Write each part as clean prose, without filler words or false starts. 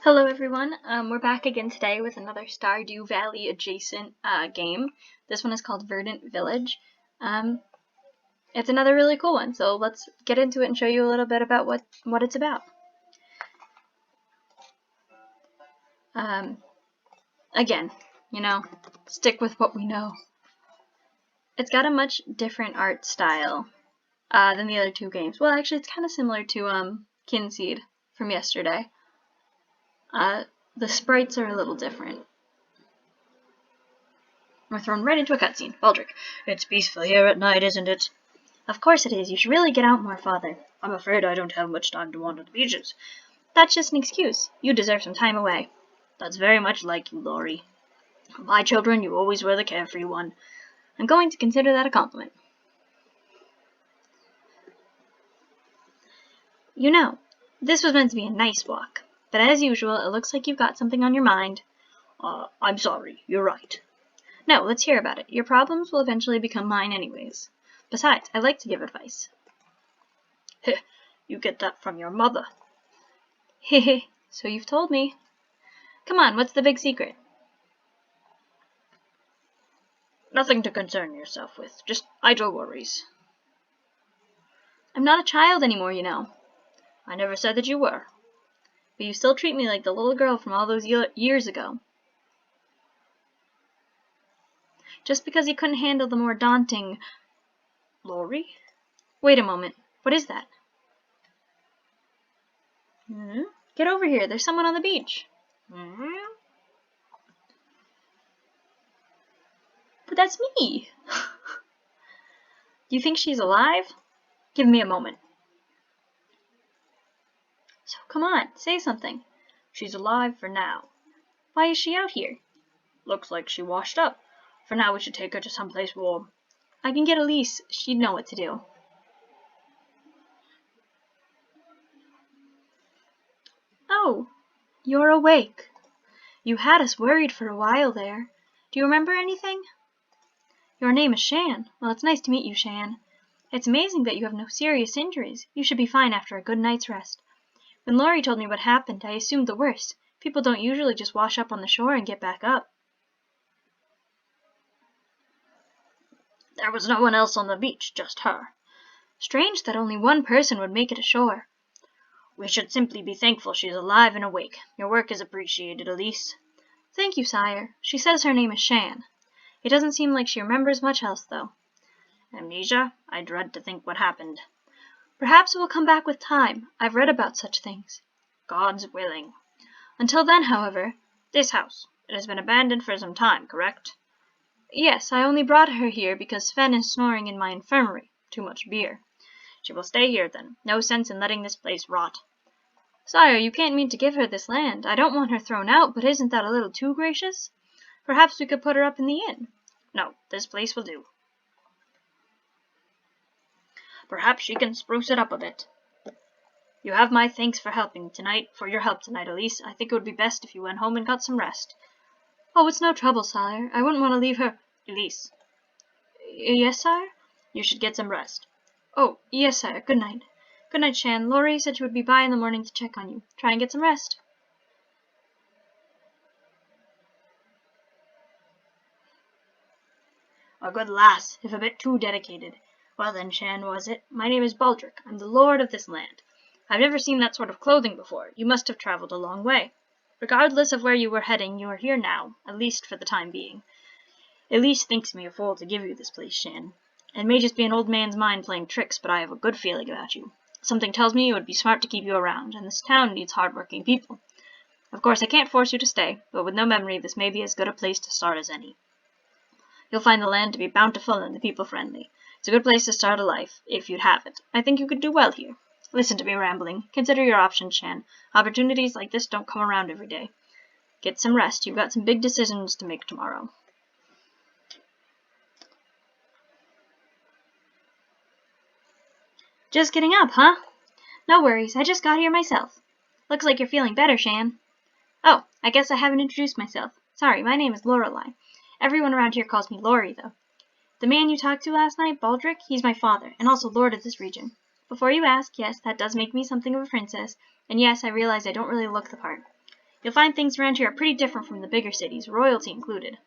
Hello everyone, we're back again today with another Stardew Valley adjacent game. This one is called Verdant Village. It's another really cool one, so let's get into it and show you a little bit about what it's about. Again, stick with what we know. It's got a much different art style than the other two games. Well, actually, it's kind of similar to Kinseed from yesterday. The sprites are a little different. We're thrown right into a cutscene. Baldric, it's peaceful here at night, isn't it? Of course it is. You should really get out more, Father. I'm afraid I don't have much time to wander the beaches. That's just an excuse. You deserve some time away. That's very much like you, Laurie. My children, you always were the carefree one. I'm going to consider that a compliment. You know, this was meant to be a nice walk, but as usual, it looks like you've got something on your mind. I'm sorry. You're right. No, let's hear about it. Your problems will eventually become mine anyways. Besides, I like to give advice. Heh, you get that from your mother. Hehe, so you've told me. Come on, what's the big secret? Nothing to concern yourself with, just idle worries. I'm not a child anymore, you know. I never said that you were. But you still treat me like the little girl from all those years ago. Just because you couldn't handle the more daunting... Laurie? Wait a moment. What is that? Get over here. There's someone on the beach. But that's me. Do you think she's alive? Give me a moment. So come on, say something. She's alive for now. Why is she out here? Looks like she washed up. For now we should take her to someplace warm. I can get Elise. She'd know what to do. Oh, you're awake. You had us worried for a while there. Do you remember anything? Your name is Shan. Well, it's nice to meet you, Shan. It's amazing that you have no serious injuries. You should be fine after a good night's rest. When Laurie told me what happened, I assumed the worst. People don't usually just wash up on the shore and get back up. There was no one else on the beach, just her. Strange that only one person would make it ashore. We should simply be thankful she's alive and awake. Your work is appreciated, Elise. Thank you, sire. She says her name is Shan. It doesn't seem like she remembers much else, though. Amnesia? I dread to think what happened. Perhaps it will come back with time. I've read about such things. God's willing. Until then, however, this house. It has been abandoned for some time, correct? Yes, I only brought her here because Sven is snoring in my infirmary. Too much beer. She will stay here, then. No sense in letting this place rot. Sire, you can't mean to give her this land. I don't want her thrown out, but isn't that a little too gracious? Perhaps we could put her up in the inn. No, this place will do. Perhaps she can spruce it up a bit. You have my thanks for your help tonight, Elise. I think it would be best if you went home and got some rest. Oh, it's no trouble, sire. I wouldn't want to leave her... Elise. Yes, sire? You should get some rest. Oh, yes, sire. Good night. Good night, Shan. Laurie said she would be by in the morning to check on you. Try and get some rest. A good lass, if a bit too dedicated. Well then, Shan, was it? My name is Baldric. I'm the lord of this land. I've never seen that sort of clothing before. You must have traveled a long way. Regardless of where you were heading, you are here now, at least for the time being. Elise thinks me a fool to give you this place, Shan. It may just be an old man's mind playing tricks, but I have a good feeling about you. Something tells me it would be smart to keep you around, and this town needs hard-working people. Of course, I can't force you to stay, but with no memory, this may be as good a place to start as any. You'll find the land to be bountiful and the people friendly. It's a good place to start a life, if you'd have it. I think you could do well here. Listen to me rambling. Consider your options, Shan. Opportunities like this don't come around every day. Get some rest. You've got some big decisions to make tomorrow. Just getting up, huh? No worries. I just got here myself. Looks like you're feeling better, Shan. Oh, I guess I haven't introduced myself. Sorry, my name is Lorelai. Everyone around here calls me Laurie, though. The man you talked to last night, Baldric, he's my father, and also lord of this region. Before you ask, yes, that does make me something of a princess, and yes, I realize I don't really look the part. You'll find things around here are pretty different from the bigger cities, royalty included.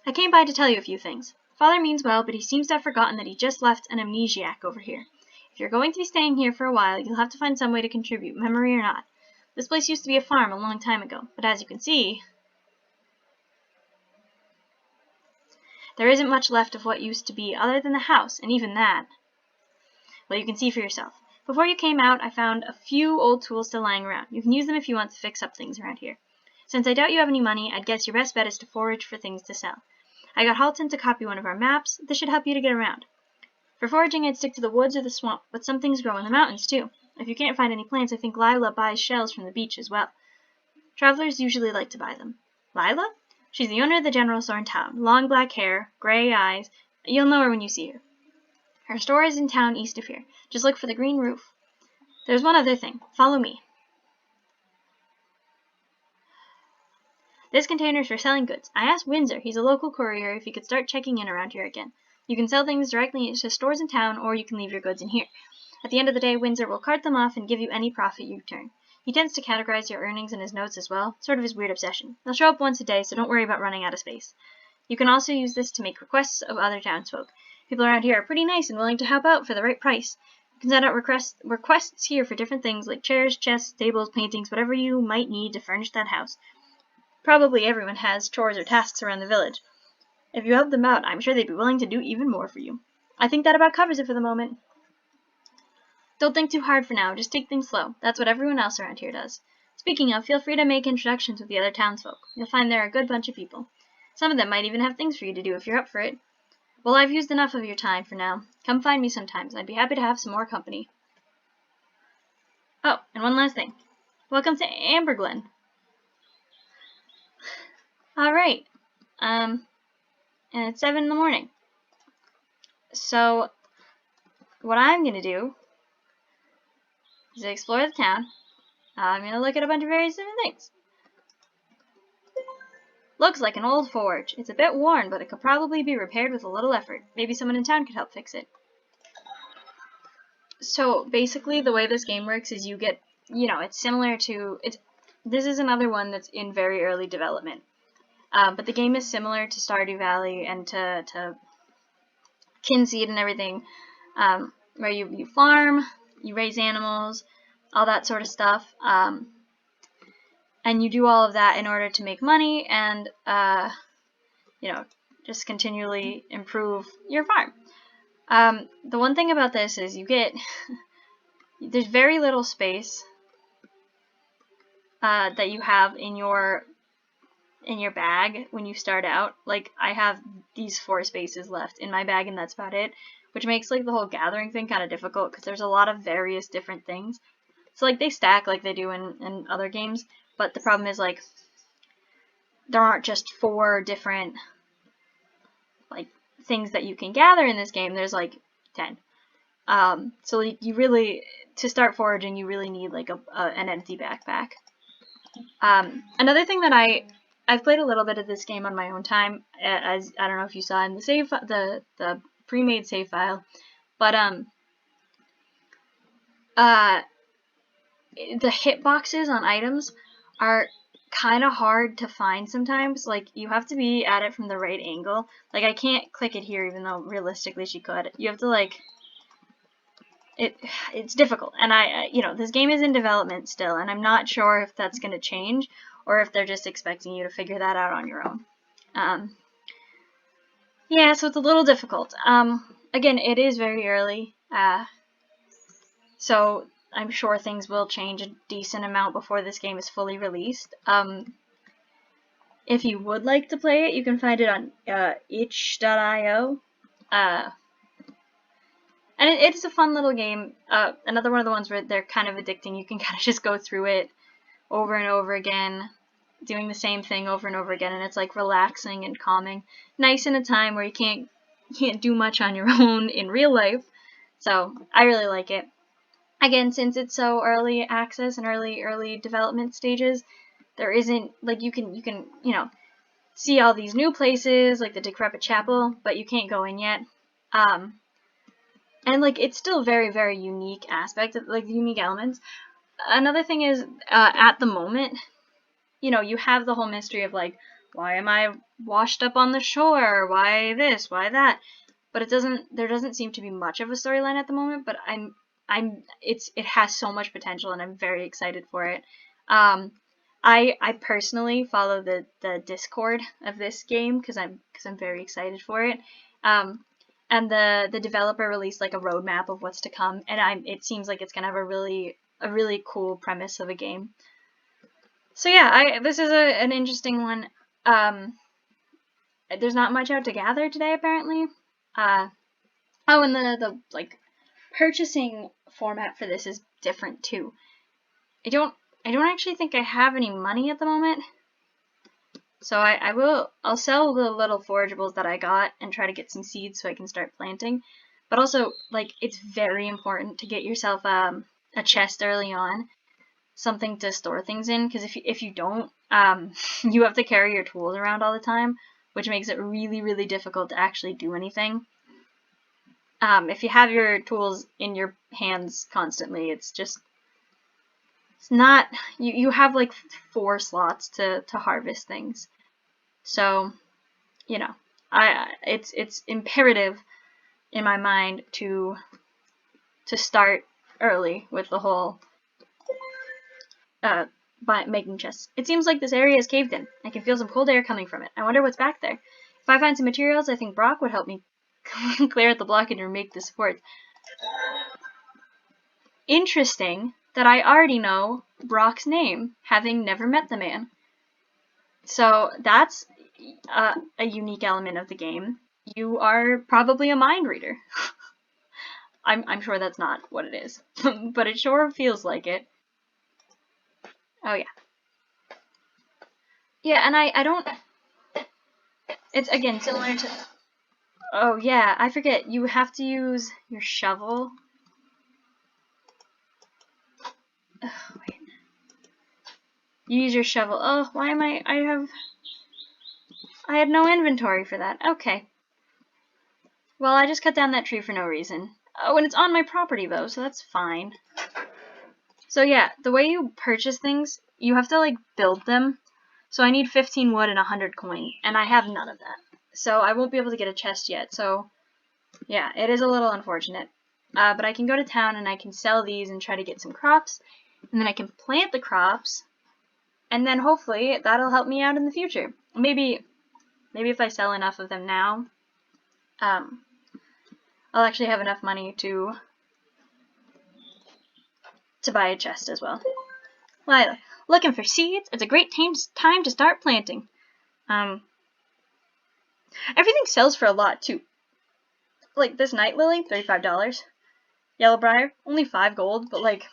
I came by to tell you a few things. Father means well, but he seems to have forgotten that he just left an amnesiac over here. If you're going to be staying here for a while, you'll have to find some way to contribute, memory or not. This place used to be a farm a long time ago, but as you can see, there isn't much left of what used to be other than the house, and even that, well, you can see for yourself. Before you came out, I found a few old tools still lying around. You can use them if you want to fix up things around here. Since I doubt you have any money, I'd guess your best bet is to forage for things to sell. I got Halton to copy one of our maps. This should help you to get around. For foraging, I'd stick to the woods or the swamp, but some things grow in the mountains, too. If you can't find any plants, I think Lila buys shells from the beach as well. Travelers usually like to buy them. Lila? She's the owner of the general store in town. Long black hair, gray eyes. You'll know her when you see her. Her store is in town east of here. Just look for the green roof. There's one other thing. Follow me. This container's for selling goods. I asked Windsor, he's a local courier, if he could start checking in around here again. You can sell things directly to stores in town, or you can leave your goods in here. At the end of the day, Windsor will cart them off and give you any profit you return. He tends to categorize your earnings in his notes as well, sort of his weird obsession. They'll show up once a day, so don't worry about running out of space. You can also use this to make requests of other townsfolk. People around here are pretty nice and willing to help out for the right price. You can send out requests here for different things like chairs, chests, tables, paintings, whatever you might need to furnish that house. Probably everyone has chores or tasks around the village. If you help them out, I'm sure they'd be willing to do even more for you. I think that about covers it for the moment. Don't think too hard for now, just take things slow. That's what everyone else around here does. Speaking of, feel free to make introductions with the other townsfolk. You'll find they're a good bunch of people. Some of them might even have things for you to do if you're up for it. Well, I've used enough of your time for now. Come find me sometimes. I'd be happy to have some more company. Oh, and one last thing. Welcome to Amberglen. Alright. And it's 7 in the morning. So, what I'm going to do is explore the town. I'm going to look at a bunch of various different things. Looks like an old forge. It's a bit worn, but it could probably be repaired with a little effort. Maybe someone in town could help fix it. So, basically, the way this game works is you get, it's similar to, this is another one that's in very early development. But the game is similar to Stardew Valley and to Kinseed and everything, where you farm, you raise animals, all that sort of stuff, and you do all of that in order to make money and, just continually improve your farm. The one thing about this is you get, there's very little space that you have in your bag when you start out. Like, I have these 4 spaces left in my bag, and that's about it, which makes, like, the whole gathering thing kind of difficult, because there's a lot of various different things. So, like, they stack like they do in other games, but the problem is, like, there aren't just 4 different, like, things that you can gather in this game. There's, like, 10. So, like, you really, to start foraging, you really need, like, an empty backpack. Another thing that I've played a little bit of this game on my own time, as I don't know if you saw in the save, the pre-made save file, but the hitboxes on items are kind of hard to find sometimes. Like, you have to be at it from the right angle. Like, I can't click it here, even though realistically she could. You have to, like, it's difficult. And this game is in development still, and I'm not sure if that's going to change, or if they're just expecting you to figure that out on your own. Yeah, so it's a little difficult. Again, it is very early, so I'm sure things will change a decent amount before this game is fully released. If you would like to play it, you can find it on itch.io. And it's a fun little game. Another one of the ones where they're kind of addicting. You can kind of just go through it over and over again, doing the same thing over and over again, and it's like relaxing and calming. Nice in a time where you can't do much on your own in real life. So I really like it. Again, since it's so early access and early development stages, there isn't, like, you can see all these new places, like the decrepit chapel, but you can't go in yet. And, like, it's still very, very unique aspect of, like, the unique elements. another thing is, at the moment, you know, you have the whole mystery of like, why am I washed up on the shore? Why this? Why that? But there doesn't seem to be much of a storyline at the moment, but it has so much potential and I'm very excited for it. I personally follow the Discord of this game because I'm very excited for it. And the developer released like a roadmap of what's to come, and it seems like it's gonna have a really cool premise of a game. So yeah, this is an interesting one. There's not much out to gather today apparently. Oh, and the like purchasing format for this is different too. I don't actually think I have any money at the moment. So I'll sell the little forageables that I got and try to get some seeds so I can start planting. But also, like, it's very important to get yourself a chest early on, something to store things in, because if you don't, you have to carry your tools around all the time, which makes it really, really difficult to actually do anything. If you have your tools in your hands constantly, it's not, you have like 4 slots to harvest things. So, you know, it's imperative in my mind to start early with the whole by making chests. It seems like this area is caved in. I can feel some cold air coming from it. I wonder what's back there. If I find some materials, I think Brock would help me clear out the blockage and make the support. Interesting that I already know Brock's name, having never met the man. So that's a unique element of the game. You are probably a mind reader. I'm sure that's not what it is, but it sure feels like it. Oh yeah. Yeah, and I don't... It's, again, similar to... Oh yeah, I forget. You have to use your shovel. Oh, wait. You use your shovel. Oh, why am I had no inventory for that. Okay. Well, I just cut down that tree for no reason. Oh, and it's on my property, though, so that's fine. So yeah, the way you purchase things, you have to, like, build them. So I need 15 wood and 100 coin, and I have none of that. So I won't be able to get a chest yet, so yeah, it is a little unfortunate. But I can go to town and I can sell these and try to get some crops, and then I can plant the crops, and then hopefully that'll help me out in the future. Maybe if I sell enough of them now, I'll actually have enough money to buy a chest as well. Lila, looking for seeds? It's a great time to start planting. Everything sells for a lot too. Like this night lily, $35. Yellowbriar, only 5 gold, but like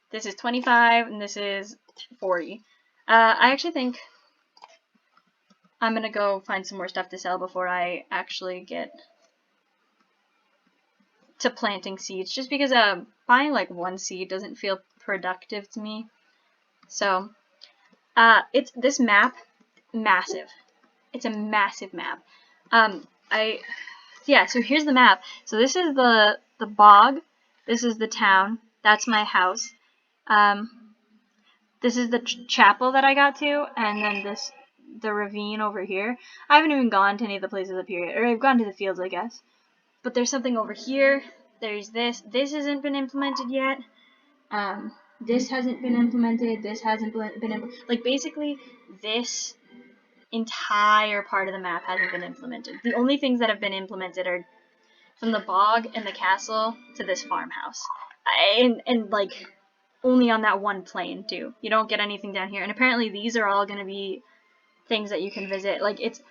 this is 25 and this is 40. I actually think I'm gonna go find some more stuff to sell before I actually get to planting seeds, just because buying like 1 seed doesn't feel productive to me. So it's this map, massive. It's a massive map. So here's the map. So this is the bog. This is the town. That's my house. This is the chapel that I got to, and then the ravine over here. I haven't even gone to any of the places up here yet, or I've gone to the fields, I guess. But there's something over here. There's this. This hasn't been implemented yet. This hasn't been implemented. This hasn't been implemented. Like, basically, this entire part of the map hasn't been implemented. The only things that have been implemented are from the bog and the castle to this farmhouse. And like, only on that one plane, too. You don't get anything down here. And apparently these are all going to be things that you can visit. Like, it's...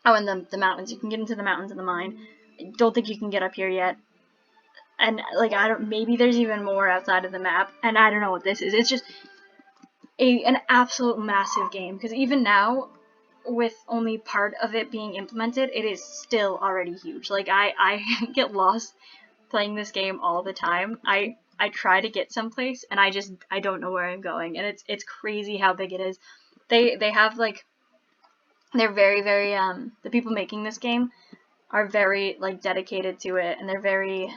Oh, and the mountains. You can get into the mountains of the mine. I don't think you can get up here yet. And, like, maybe there's even more outside of the map. And I don't know what this is. It's just an absolute massive game. Because even now, with only part of it being implemented, it is still already huge. Like, I get lost playing this game all the time. I try to get someplace, and I don't know where I'm going. And it's crazy how big it is. They have, like... They're very, very, the people making this game are very, like, dedicated to it, and they're very,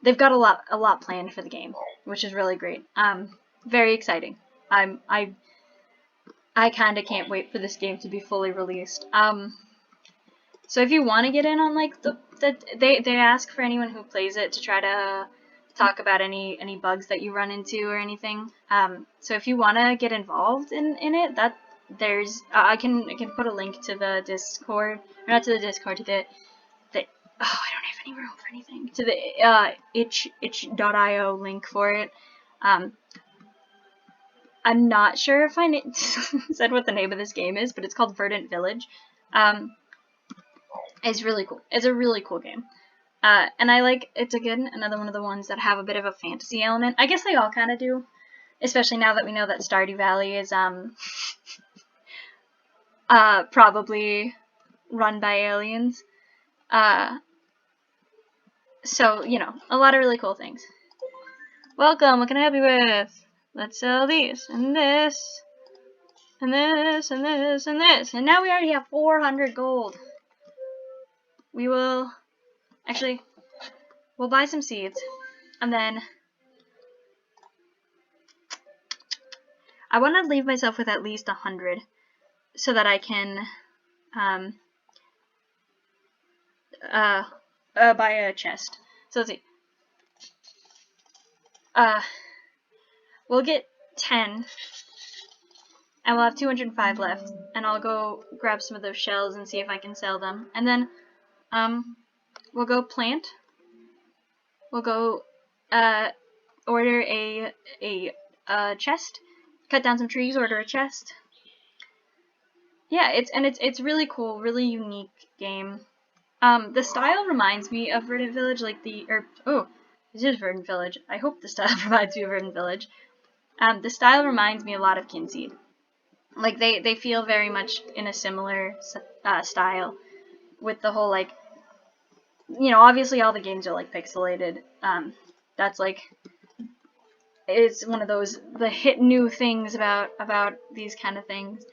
they've got a lot planned for the game, which is really great. Very exciting. I kind of can't wait for this game to be fully released. So if you want to get in on like they ask for anyone who plays it to try to talk about any bugs that you run into or anything. So if you want to get involved in it, that there's I can put a link to the Discord, or not to the Discord, to the I don't have any room for anything, to the itch.io link for it. I'm not sure if I said what the name of this game is, but it's called Verdant Village. It's really cool. It's a really cool game. And I like, it's again another one of the ones that have a bit of a fantasy element. I guess they all kind of do, especially now that we know that Stardew Valley is probably run by aliens. So, you know, a lot of really cool things. Welcome, what can I help you with? Let's sell these, and this, and this, and this, and this. And now we already have 400 gold. We will, actually, we'll buy some seeds, and then I want to leave myself with at least 100 so that I can buy a chest. So let's see. We'll get 10, and we'll have 205 left, and I'll go grab some of those shells and see if I can sell them. And then we'll go plant. We'll go order a chest, cut down some trees, order a chest. Yeah, it's really cool, really unique game. The style reminds me of Verdant Village, like this is Verdant Village. I hope the style reminds me of Verdant Village. The style reminds me a lot of Kinseed. Like they feel very much in a similar style, with the whole like, you know, obviously all the games are like pixelated. That's like, it's one of those the hit new things about these kind of things.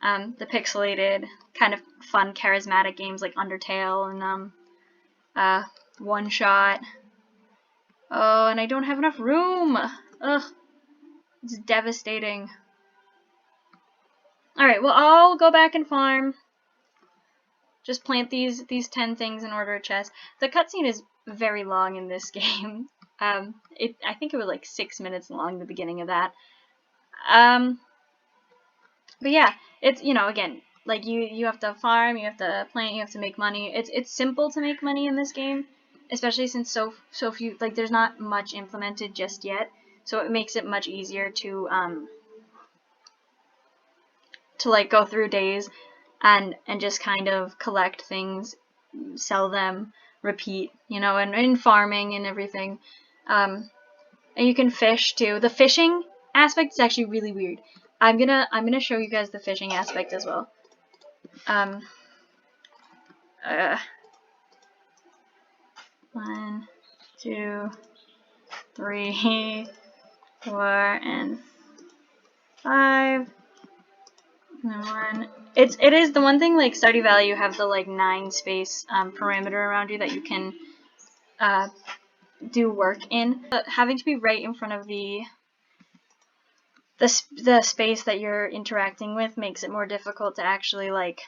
The pixelated kind of fun charismatic games like Undertale and One Shot. Oh, and I don't have enough room. Ugh, it's devastating. All right, well, I'll go back and farm. Just plant these 10 things and order a chest. The cutscene is very long in this game. I think it was like 6 minutes long, the beginning of that. But yeah, it's, you know, again, like you have to farm, you have to plant, you have to make money. It's simple to make money in this game, especially since so few, like, there's not much implemented just yet. So it makes it much easier to like go through days and just kind of collect things, sell them, repeat, you know, and in farming and everything. And you can fish too. The fishing aspect is actually really weird. I'm gonna show you guys the fishing aspect as well. 1, 2, 3, 4, and 5. And 1. It is the one thing, like Stardew Valley, you have the like 9 space parameter around you that you can do work in. But having to be right in front of the space that you're interacting with makes it more difficult to actually like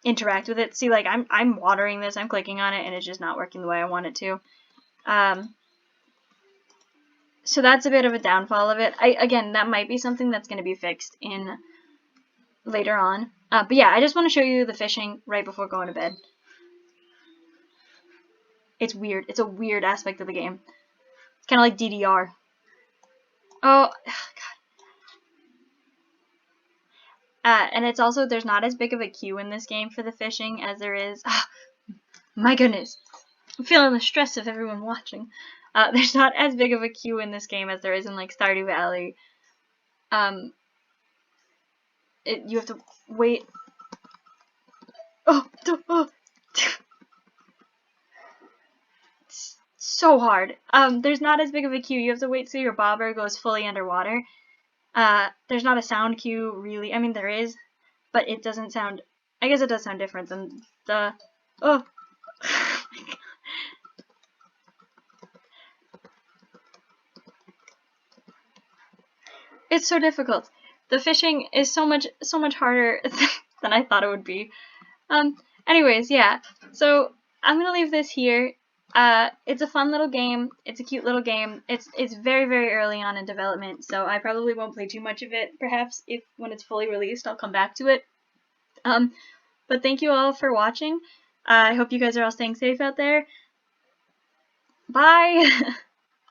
interact with it. See, like I'm watering this, I'm clicking on it, and it's just not working the way I want it to. So that's a bit of a downfall of it. Again, that might be something that's going to be fixed in later on. But yeah, I just want to show you the fishing right before going to bed. It's weird. It's a weird aspect of the game. It's kind of like DDR. Oh, God. And it's also, there's not as big of a queue in this game for the fishing as there is. My goodness. I'm feeling the stress of everyone watching. There's not as big of a queue in this game as there is in like Stardew Valley. You have to wait. Oh. It's so hard. There's not as big of a queue. You have to wait till your bobber goes fully underwater. There's not a sound cue really. I mean, there is, but it doesn't sound. I guess it does sound different than the. Oh. It's so difficult. The fishing is so much harder than I thought it would be. Anyways, yeah. So I'm gonna leave this here. It's a fun little game. It's a cute little game. It's very, very early on in development, so I probably won't play too much of it. Perhaps if when it's fully released, I'll come back to it. But thank you all for watching. I hope you guys are all staying safe out there. Bye!